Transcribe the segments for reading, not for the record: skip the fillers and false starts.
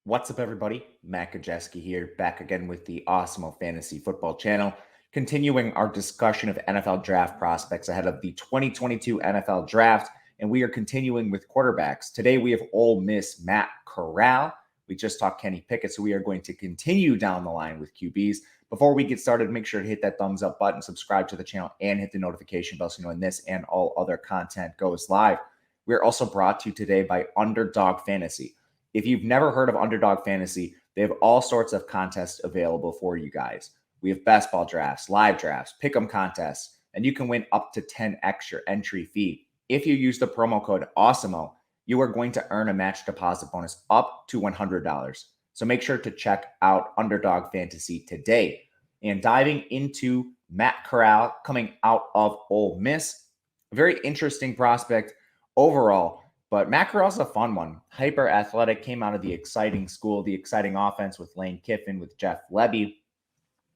What's up, everybody? Matt Gajewski here, back again with the Awesemo Fantasy Football channel, continuing our discussion of NFL draft prospects ahead of the 2022 NFL draft, and we are continuing with quarterbacks. Today, we have Ole Miss Matt Corral. We just talked Kenny Pickett, so we are going to continue down the line with QBs. Before we get started, make sure to hit that thumbs up button, subscribe to the channel, and hit the notification bell so you know when this and all other content goes live. We are also brought to you today by Underdog Fantasy. If you've never heard of Underdog Fantasy, they have all sorts of contests available for you guys. We have best ball drafts, live drafts, pick'em contests, and you can win up to 10x your entry fee. If you use the promo code Awesemo, you are going to earn a match deposit bonus up to $100. So make sure to check out Underdog Fantasy today. And diving into Matt Corral coming out of Ole Miss, a very interesting prospect overall. But Matt Corral's a fun one. Hyper athletic, came out of the exciting school, the exciting offense with Lane Kiffin, with Jeff Lebby.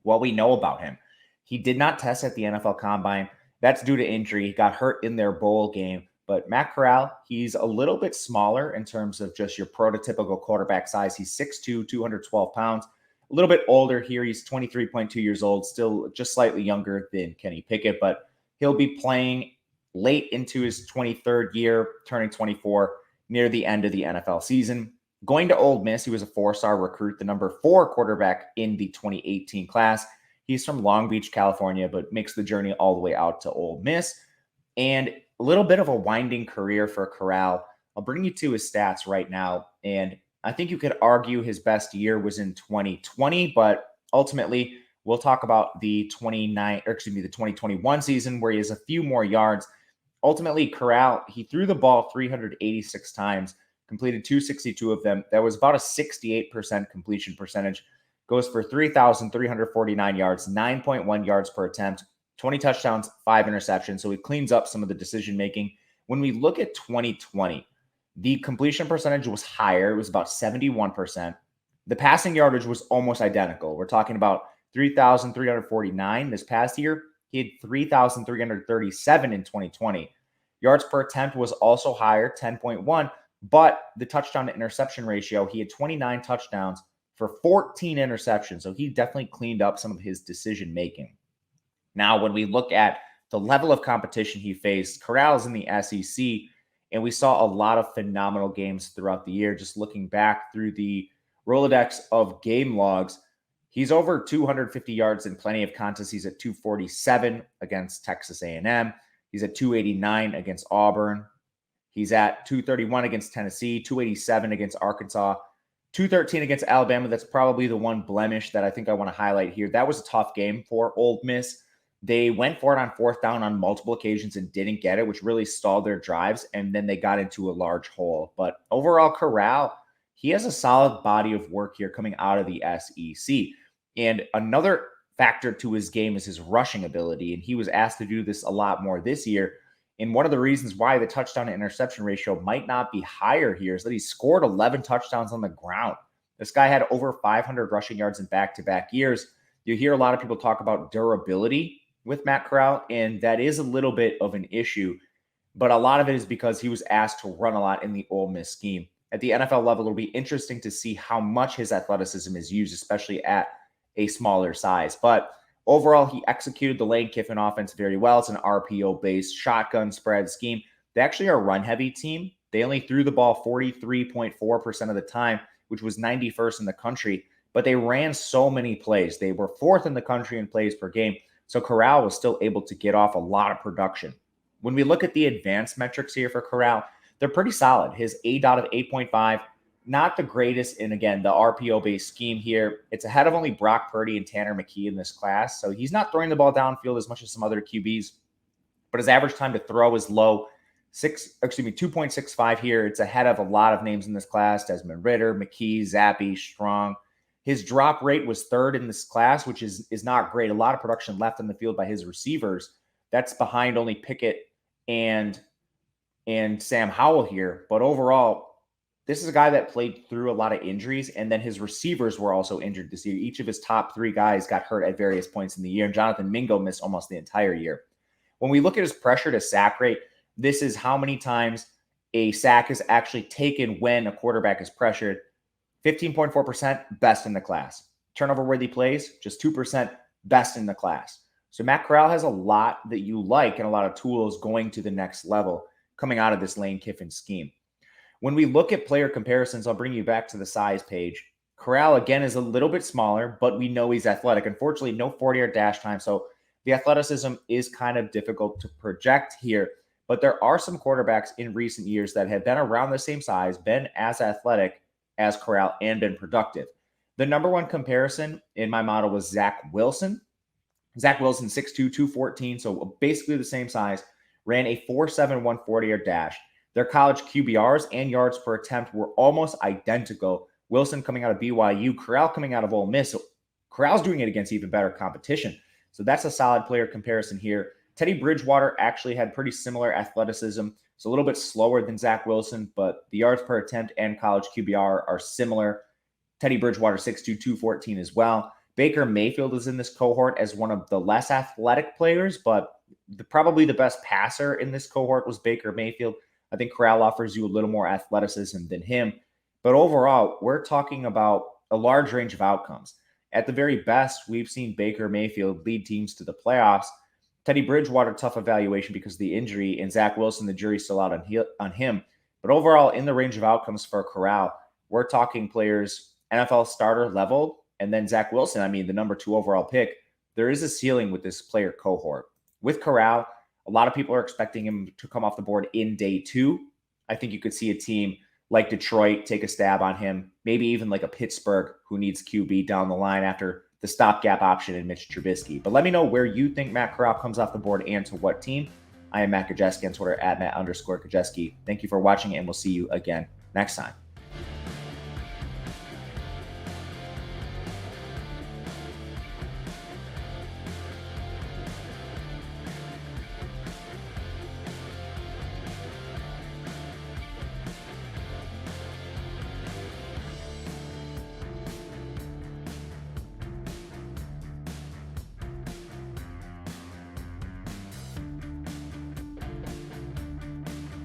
What we know about him, he did not test at the NFL Combine. That's due to injury. He got hurt in their bowl game. But Matt Corral, he's a little bit smaller in terms of just your prototypical quarterback size. He's 6'2", 212 pounds. A little bit older here. He's 23.2 years old, still just slightly younger than Kenny Pickett, but he'll be playing late into his 23rd year, turning 24 near the end of the NFL season. Going to Ole Miss, he was a 4-star recruit, the number 4 quarterback in the 2018 class. He's from Long Beach, California, but makes the journey all the way out to Ole Miss. And a little bit of a winding career for Corral. I'll bring you to his stats right now. And I think you could argue his best year was in 2020, but ultimately we'll talk about the 2021 season where he has a few more yards. Ultimately, Corral, he threw the ball 386 times, completed 262 of them. That was about a 68% completion percentage. Goes for 3,349 yards, 9.1 yards per attempt, 20 touchdowns, 5 interceptions. So he cleans up some of the decision-making. When we look at 2020, the completion percentage was higher. It was about 71%. The passing yardage was almost identical. We're talking about 3,349 this past year. He had 3,337 in 2020. Yards per attempt was also higher, 10.1, but the touchdown to interception ratio, he had 29 touchdowns for 14 interceptions. So he definitely cleaned up some of his decision making. Now, when we look at the level of competition he faced, Corral is in the SEC, and we saw a lot of phenomenal games throughout the year. Just looking back through the Rolodex of game logs, he's over 250 yards in plenty of contests. He's at 247 against Texas A&M. He's at 289 against Auburn. He's at 231 against Tennessee, 287 against Arkansas, 213 against Alabama. That's probably the one blemish that I think I want to highlight here. That was a tough game for Ole Miss. They went for it on 4th down on multiple occasions and didn't get it, which really stalled their drives, and then they got into a large hole. But overall, Corral, he has a solid body of work here coming out of the SEC. And another factor to his game is his rushing ability, and he was asked to do this a lot more this year. And one of the reasons why the touchdown to interception ratio might not be higher here is that he scored 11 touchdowns on the ground. This guy had over 500 rushing yards in back-to-back years. You hear a lot of people talk about durability with Matt Corral, and that is a little bit of an issue. But a lot of it is because he was asked to run a lot in the Ole Miss scheme. At the NFL level, it'll be interesting to see how much his athleticism is used, especially at a smaller size. But overall, he executed the Lane Kiffin offense very well. It's an RPO-based shotgun spread scheme. They actually are a run-heavy team. They only threw the ball 43.4% of the time, which was 91st in the country. But they ran so many plays. They were 4th in the country in plays per game. So Corral was still able to get off a lot of production. When we look at the advanced metrics here for Corral, they're pretty solid. His ADOT of 8.5, not the greatest in, again, the RPO-based scheme here. It's ahead of only Brock Purdy and Tanner McKee in this class. So he's not throwing the ball downfield as much as some other QBs. But his average time to throw is low, 2.65 here. It's ahead of a lot of names in this class: Desmond Ridder, McKee, Zappy, Strong. His drop rate was 3rd in this class, which is not great. A lot of production left in the field by his receivers. That's behind only Pickett and Sam Howell here. But overall, this is a guy that played through a lot of injuries, and then his receivers were also injured this year. Each of his top 3 guys got hurt at various points in the year, and Jonathan Mingo missed almost the entire year. When we look at his pressure to sack rate, this is how many times a sack is actually taken when a quarterback is pressured. 15.4%, best in the class. Turnover worthy plays, just 2%, best in the class. So Matt Corral has a lot that you like and a lot of tools going to the next level coming out of this Lane Kiffin scheme. When we look at player comparisons, I'll bring you back to the size page. Corral, again, is a little bit smaller, but we know he's athletic. Unfortunately, no 40-yard dash time, so the athleticism is kind of difficult to project here. But there are some quarterbacks in recent years that have been around the same size, been as athletic as Corral, and been productive. The number one comparison in my model was Zach Wilson. Zach Wilson, 6'2", 214, so basically the same size, ran a 4.7 140-yard dash. Their college QBRs and yards per attempt were almost identical. Wilson coming out of BYU, Corral coming out of Ole Miss. So Corral's doing it against even better competition. So that's a solid player comparison here. Teddy Bridgewater actually had pretty similar athleticism. It's a little bit slower than Zach Wilson, but the yards per attempt and college QBR are similar. Teddy Bridgewater, 6'2", 214 as well. Baker Mayfield is in this cohort as one of the less athletic players, but probably the best passer in this cohort was Baker Mayfield. I think Corral offers you a little more athleticism than him. But overall, we're talking about a large range of outcomes. At the very best, we've seen Baker Mayfield lead teams to the playoffs. Teddy Bridgewater, tough evaluation because of the injury, and Zach Wilson, the jury's still out on him. But overall, in the range of outcomes for Corral, we're talking players NFL starter level, and then Zach Wilson, the number 2 overall pick. There is a ceiling with this player cohort. With Corral, a lot of people are expecting him to come off the board in day 2. I think you could see a team like Detroit take a stab on him, maybe even like a Pittsburgh who needs QB down the line after the stopgap option in Mitch Trubisky. But let me know where you think Matt Corral comes off the board and to what team. I am Matt Gajewski on Twitter at Matt_Gajewski. Thank you for watching, and we'll see you again next time.